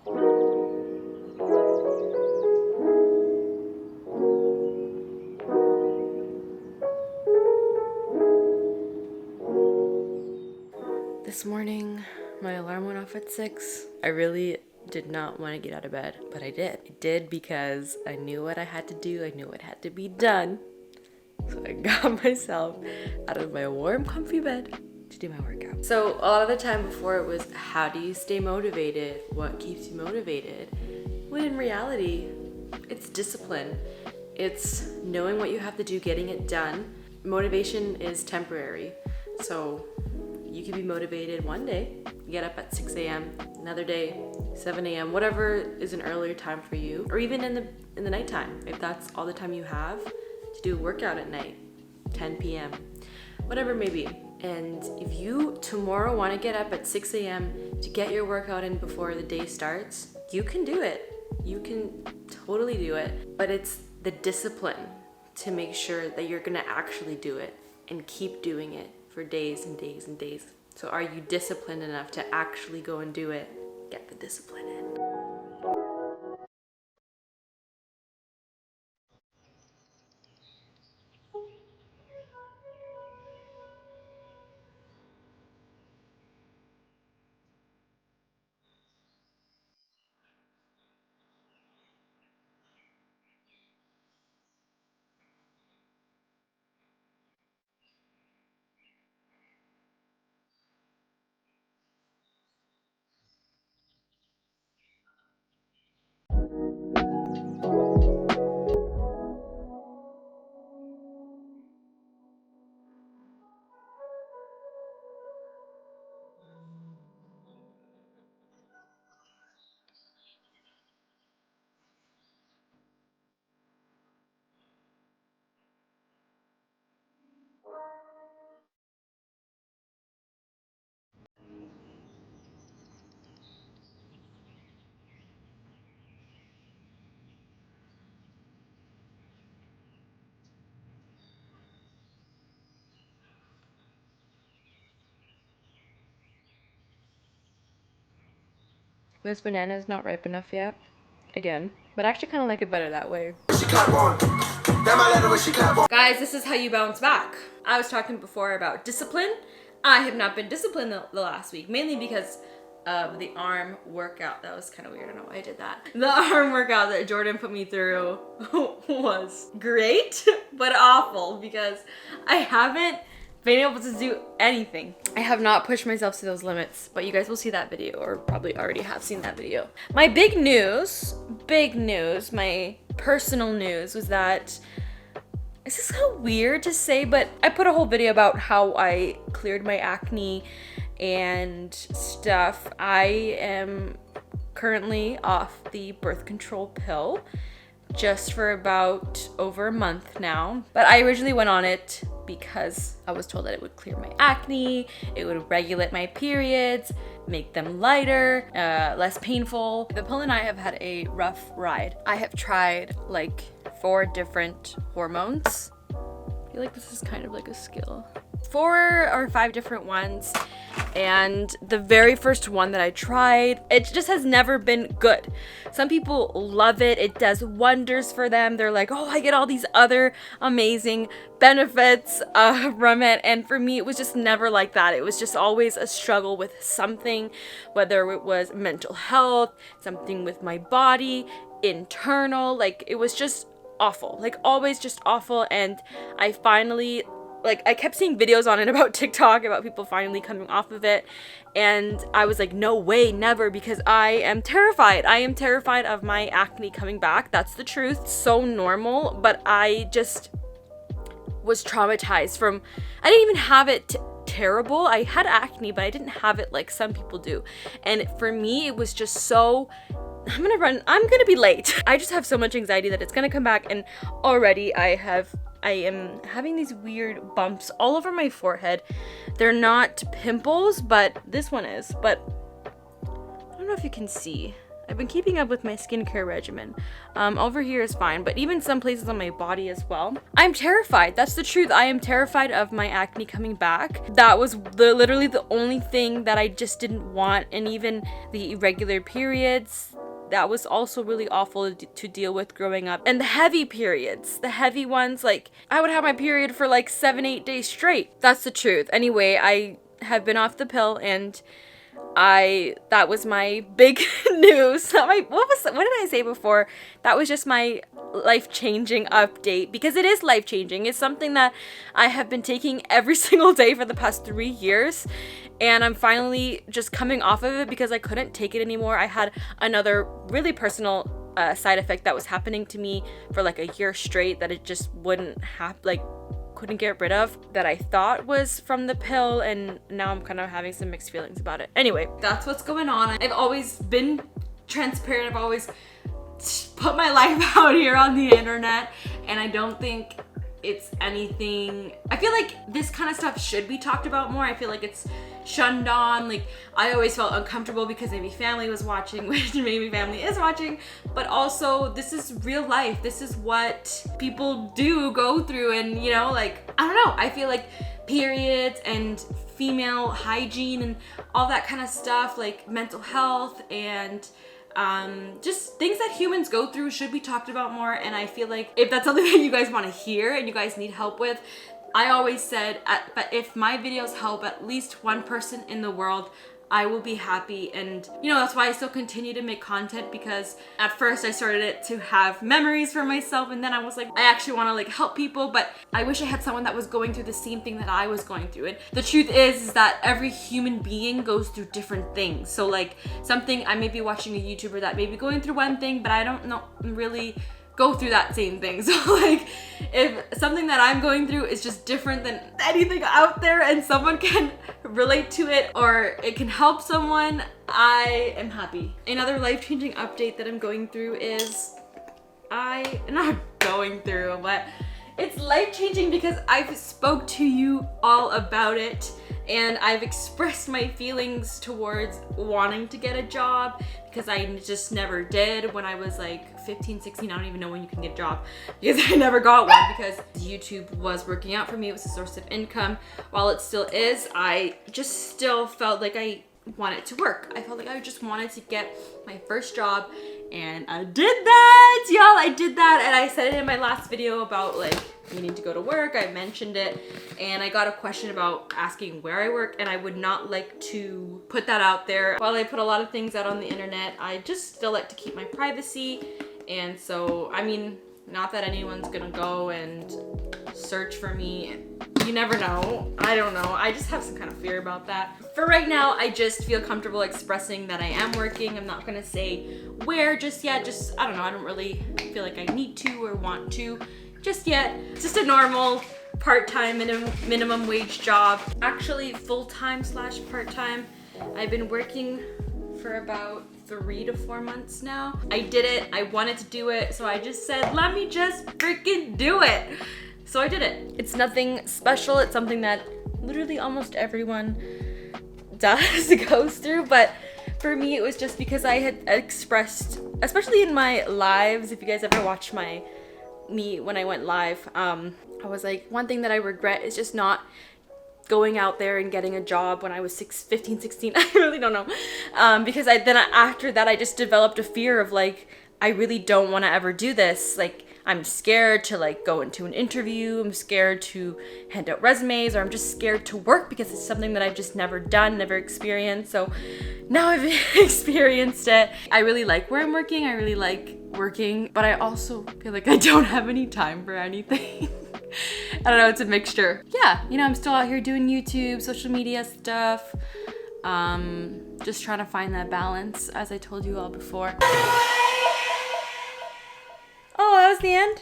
This morning, my alarm went off at 6. I really did not want to get out of bed, but I did. I did because I knew what I had to do. I knew what had to be done. So I got myself out of my warm, comfy bed to do my workout. So a lot of the time before it was, how do you stay motivated? What keeps you motivated? When in reality, it's discipline. It's knowing what you have to do, getting it done. Motivation is temporary. So you can be motivated one day, you get up at 6 a.m., another day, 7 a.m., whatever is an earlier time for you, or even in the nighttime, if that's all the time you have to do a workout at night, 10 p.m., whatever it may be. And if you tomorrow want to get up at 6 a.m. to get your workout in before the day starts, you can do it. You can totally do it, but it's the discipline to make sure that you're gonna actually do it and keep doing it for days and days and days. So are you disciplined enough to actually go and do it? Get the discipline in. This banana is not ripe enough yet, again, but I actually kind of like it better that way. Guys, this is how you bounce back. I was talking before about discipline. I have not been disciplined the last week, mainly because of the arm workout. That was kind of weird, I don't know why I did that. The arm workout that Jordan put me through was great, but awful because I haven't been able to do anything. I have not pushed myself to those limits, but you guys will see that video, or probably already have seen that video. My big news, my personal news was that, this is so weird to say, but I put a whole video about how I cleared my acne and stuff. I am currently off the birth control pill just for about over a month now, but I originally went on it because I was told that it would clear my acne, it would regulate my periods, make them lighter, less painful. The pill and I have had a rough ride. I have tried like 4 different hormones. I feel like this is kind of like a skill. 4 or 5 different ones, and the very first one that I tried, it just has never been good. Some people love it, it does wonders for them. They're like, oh, I get all these other amazing benefits from it, and for me it was just never like that. It was just always a struggle with something, whether it was mental health, something with my body, internal, like it was just awful, like always just awful. And I finally, like, I kept seeing videos on it about TikTok about people finally coming off of it, and I was like, no way, never, because I am terrified. I am terrified of my acne coming back. That's the truth. It's so normal, but I just was traumatized from, I didn't even have it terrible. I had acne, but I didn't have it like some people do. And for me, it was just so, I'm gonna be late. I just have so much anxiety that it's gonna come back, and already I am having these weird bumps all over my forehead. They're not pimples, but this one is. But I don't know if you can see. I've been keeping up with my skincare regimen. Over here is fine, but even some places on my body as well. I'm terrified. That's the truth. I am terrified of my acne coming back. That was literally the only thing that I just didn't want. And even the irregular periods, that was also really awful to deal with growing up. And the heavy periods, the heavy ones, like I would have my period for like 7-8 days straight. That's the truth. Anyway, I have been off the pill, and that was my big news. What did I say before? That was just my life-changing update, because it is life-changing. It's something that I have been taking every single day for the past 3 years, and I'm finally just coming off of it because I couldn't take it anymore. I had another really personal side effect that was happening to me for like a year straight that it just wouldn't couldn't get rid of, that I thought was from the pill, and now I'm kind of having some mixed feelings about it. Anyway, that's what's going on. I've always been transparent. I've always put my life out here on the internet, and I don't think it's anything. I feel like this kind of stuff should be talked about more. I feel like it's shunned on. Like, I always felt uncomfortable because maybe family was watching, which maybe family is watching, but also this is real life. This is what people do go through, and you know, like, I don't know, I feel like periods and female hygiene and all that kind of stuff, like mental health and just things that humans go through should be talked about more. And I feel like if that's something that you guys want to hear and you guys need help with, I always said, but if my videos help at least one person in the world, I will be happy. And you know, that's why I still continue to make content, because at first I started it to have memories for myself, and then I was like, I actually want to like help people, but I wish I had someone that was going through the same thing that I was going through. And the truth is that every human being goes through different things. So like, I may be watching a YouTuber that may be going through one thing, but I don't know really go through that same thing. So like, if something that I'm going through is just different than anything out there and someone can relate to it or it can help someone, I am happy. Another life-changing update that I'm going through is, not going through, but it's life-changing because I've spoke to you all about it, and I've expressed my feelings towards wanting to get a job, because I just never did when I was like 15, 16. I don't even know when you can get a job, because I never got one, because YouTube was working out for me. It was a source of income. While it still is, I just still felt like I wanted to work. I felt like I just wanted to get my first job, and I did that, y'all. I did that, and I said it in my last video about like needing to go to work. I mentioned it, and I got a question about asking where I work, and I would not like to put that out there. While I put a lot of things out on the internet, I just still like to keep my privacy. And so, I mean, not that anyone's gonna go and search for me. You never know. I don't know. I just have some kind of fear about that. For right now, I just feel comfortable expressing that I am working. I'm not gonna say where just yet. Just, I don't know. I don't really feel like I need to or want to just yet. It's just a normal part-time minimum wage job. Actually, full-time / part-time. I've been working for about 3 to 4 months now. I did it. I wanted to do it. So I just said, let me just freaking do it. So I did it. It's nothing special. It's something that literally almost everyone goes through. But for me, it was just because I had expressed, especially in my lives, if you guys ever watch me when I went live, I was like, one thing that I regret is just not going out there and getting a job when I was 15, 16. I really don't know. Because after that, I just developed a fear of like, I really don't want to ever do this. Like, I'm scared to like go into an interview. I'm scared to hand out resumes, or I'm just scared to work because it's something that I've just never done, never experienced. So now I've experienced it. I really like where I'm working. I really like working, but I also feel like I don't have any time for anything. I don't know, it's a mixture. Yeah, you know, I'm still out here doing YouTube, social media stuff. Just trying to find that balance, as I told you all before. Oh, that was the end?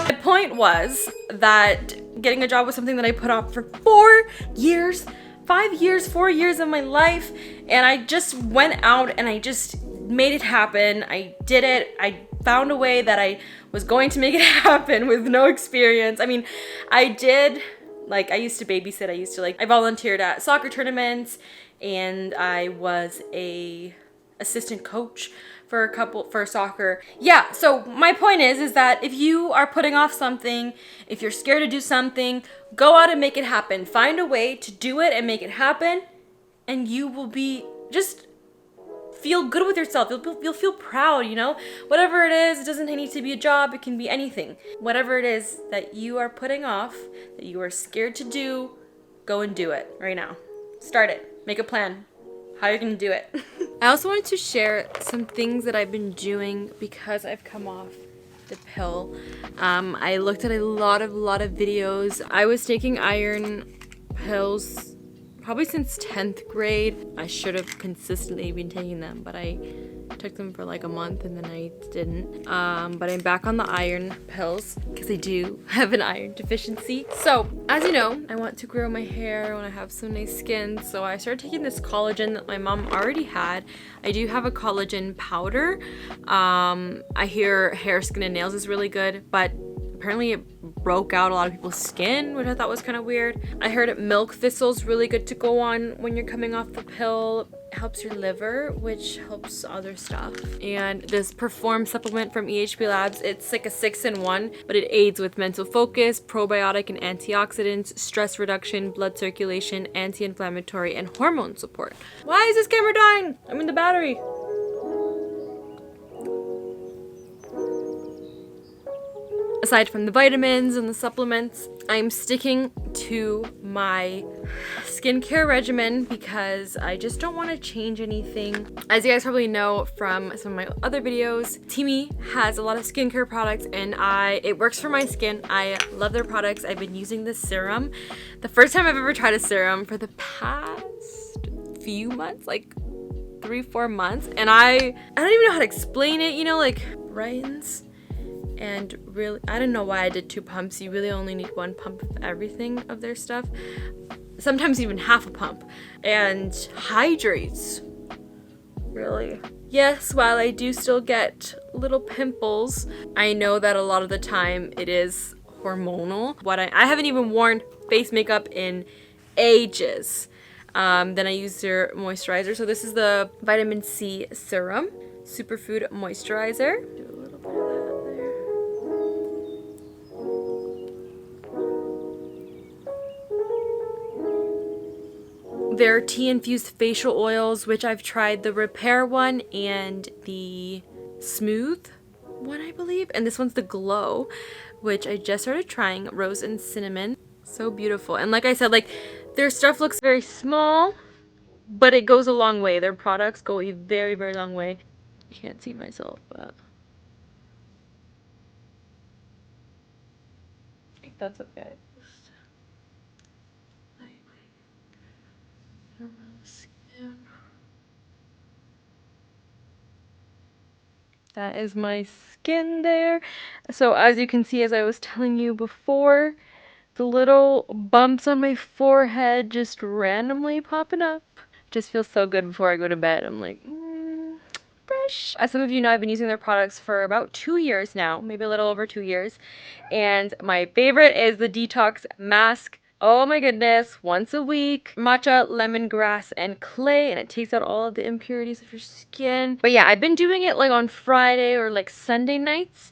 My point was that getting a job was something that I put off for 4 years, 5 years, 4 years of my life. And I just went out and I just made it happen. I did it. I found a way that I was going to make it happen with no experience. I mean, I did, like, I used to babysit. I volunteered at soccer tournaments, and I was a assistant coach for soccer. Yeah, so my point is that if you are putting off something, if you're scared to do something, go out and make it happen. Find a way to do it and make it happen, and you will be just feel good with yourself. You'll feel proud, you know? Whatever it is, it doesn't need to be a job, it can be anything. Whatever it is that you are putting off, that you are scared to do, go and do it right now. Start it. Make a plan. How you're gonna do it. I also wanted to share some things that I've been doing because I've come off the pill. I looked at a lot of videos. I was taking iron pills probably since 10th grade. I should have consistently been taking them, but I took them for like a month and then I didn't. But I'm back on the iron pills because I do have an iron deficiency. So as you know, I want to grow my hair, I want to have some nice skin. So I started taking this collagen that my mom already had. I do have a collagen powder. I hear hair, skin, and nails is really good, but apparently it broke out a lot of people's skin, which I thought was kind of weird. I heard milk thistle's really good to go on when you're coming off the pill. It helps your liver, which helps other stuff. And this Perform supplement from EHPlabs, it's like a 6-in-1, but it aids with mental focus, probiotic and antioxidants, stress reduction, blood circulation, anti-inflammatory, and hormone support. Why is this camera dying? I mean the battery. Aside from the vitamins and the supplements, I'm sticking to my skincare regimen because I just don't want to change anything. As you guys probably know from some of my other videos, Teami has a lot of skincare products and it works for my skin. I love their products. I've been using this serum. The first time I've ever tried a serum for the past few months, like 3-4 months, and I don't even know how to explain it, you know, like brightens. And really, I don't know why I did 2 pumps. You really only need 1 pump of everything of their stuff. Sometimes even half a pump. And hydrates. Really. Yes, while I do still get little pimples, I know that a lot of the time it is hormonal. I haven't even worn face makeup in ages. Then I use their moisturizer. So this is the vitamin C serum. Superfood moisturizer. Do a little bit of that. Their tea-infused facial oils, which I've tried the Repair one and the Smooth one, I believe. And this one's the Glow, which I just started trying, rose and cinnamon. So beautiful. And like I said, like their stuff looks very small, but it goes a long way. Their products go a very, very long way. I can't see myself, but I think that's okay. That is my skin there. So as you can see, as I was telling you before, the little bumps on my forehead just randomly popping up. Just feels so good before I go to bed. I'm like, fresh. As some of you know, I've been using their products for about 2 years now, maybe a little over 2 years. And my favorite is the Detox Mask. Oh my goodness, once a week, matcha, lemongrass, and clay, and it takes out all of the impurities of your skin. But yeah, I've been doing it like on Friday or like Sunday nights.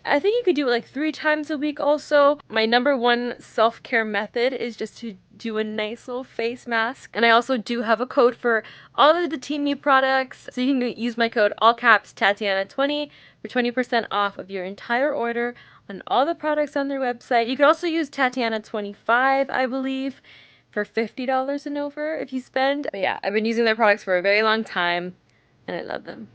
I think you could do it like 3 times a week also. My #1 self-care method is just to do a nice little face mask. And I also do have a code for all of the Teami products. So you can use my code, all caps, Tatiana20, for 20% off of your entire order on all the products on their website. You could also use Tatiana25, I believe, for $50 and over if you spend. But yeah, I've been using their products for a very long time and I love them.